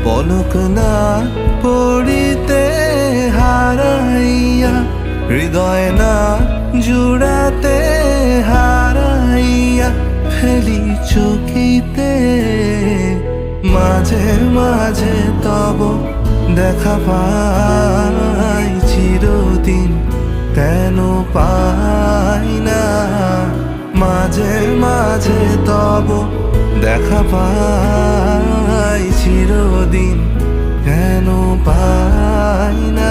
পলক না পড়িতে হারাইয়া, হৃদয় না জুড়াতে হারাইয়া ফেলি চকিতে। মাঝে মাঝে তব দেখা পাই চিরদিন, কেন পাই না? মাঝে মাঝে তব দেখা পাই চিরদিন, কেন পাই না?